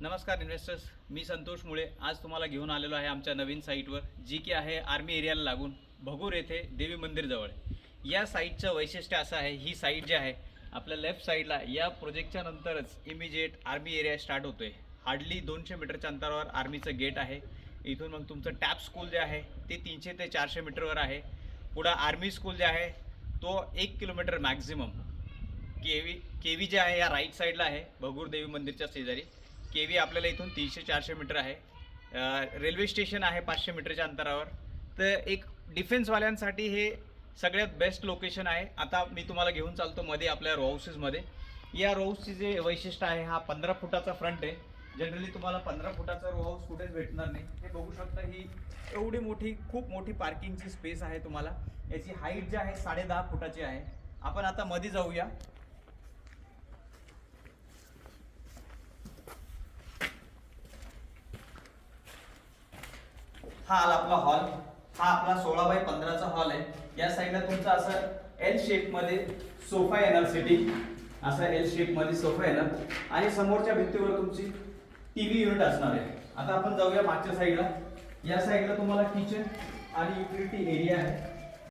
नमस्कार इन्व्हेस्टर्स, मी संतोष मुळे आज तुम्हाला घेऊन आलेलो आहे आमच्या नवीन साईटवर, जी की आहे आर्मी एरियाला लागून भगूर येथे देवी मंदिरजवळ. या साईटचं वैशिष्ट्य असं आहे, ही साईट जी आहे आपल्या लेफ्ट साईडला या प्रोजेक्टच्या नंतरच इमिजिएट आर्मी एरिया स्टार्ट होतो आहे. हार्डली 200 मीटरच्या अंतरावर आर्मीचं गेट आहे. इथून मग तुमचं टॅप स्कूल जे आहे ते 300 ते 400 मीटरवर आहे. पुढं आर्मी स्कूल जे आहे तो 1 किलोमीटर मॅक्झिमम. केवी जे आहे या राईट साईडला आहे भगूर देवी मंदिरच्या शेजारी. केवी आपल्याला इथून 300-400 मीटर आहे. रेल्वे स्टेशन आहे 500 मीटरच्या अंतरावर. तर एक डिफेन्सवाल्यांसाठी हे सगळ्यात बेस्ट लोकेशन आहे. आता मी तुम्हाला घेऊन चालतो मध्ये आपल्या रो हाऊसेसमध्ये. या रो हाऊसची जे वैशिष्ट्य आहे, हा 15 फुटाचा फ्रंट आहे. जनरली तुम्हाला 15 फुटाचा रो हाऊस कुठेच भेटणार नाही. हे बघू शकता, ही एवढी मोठी, खूप मोठी पार्किंगची स्पेस आहे तुम्हाला. याची हाईट जी आहे 10.5 फुटाची आहे. आपण आता मध्ये जाऊया. हा आला आपला हॉल. हा आपला 16x15चा हॉल आहे. या साईडला तुमचा असं एल शेप मध्ये सोफा येणार, सिटिंग असा एल शेप मध्ये सोफा येणार आणि समोरच्या भिंतीवर तुमची टीव्ही युनिट असणार आहे. आता आपण जाऊया मागच्या साईडला. या साईडला तुम्हाला किचन आणि युटिलिटी एरिया आहे.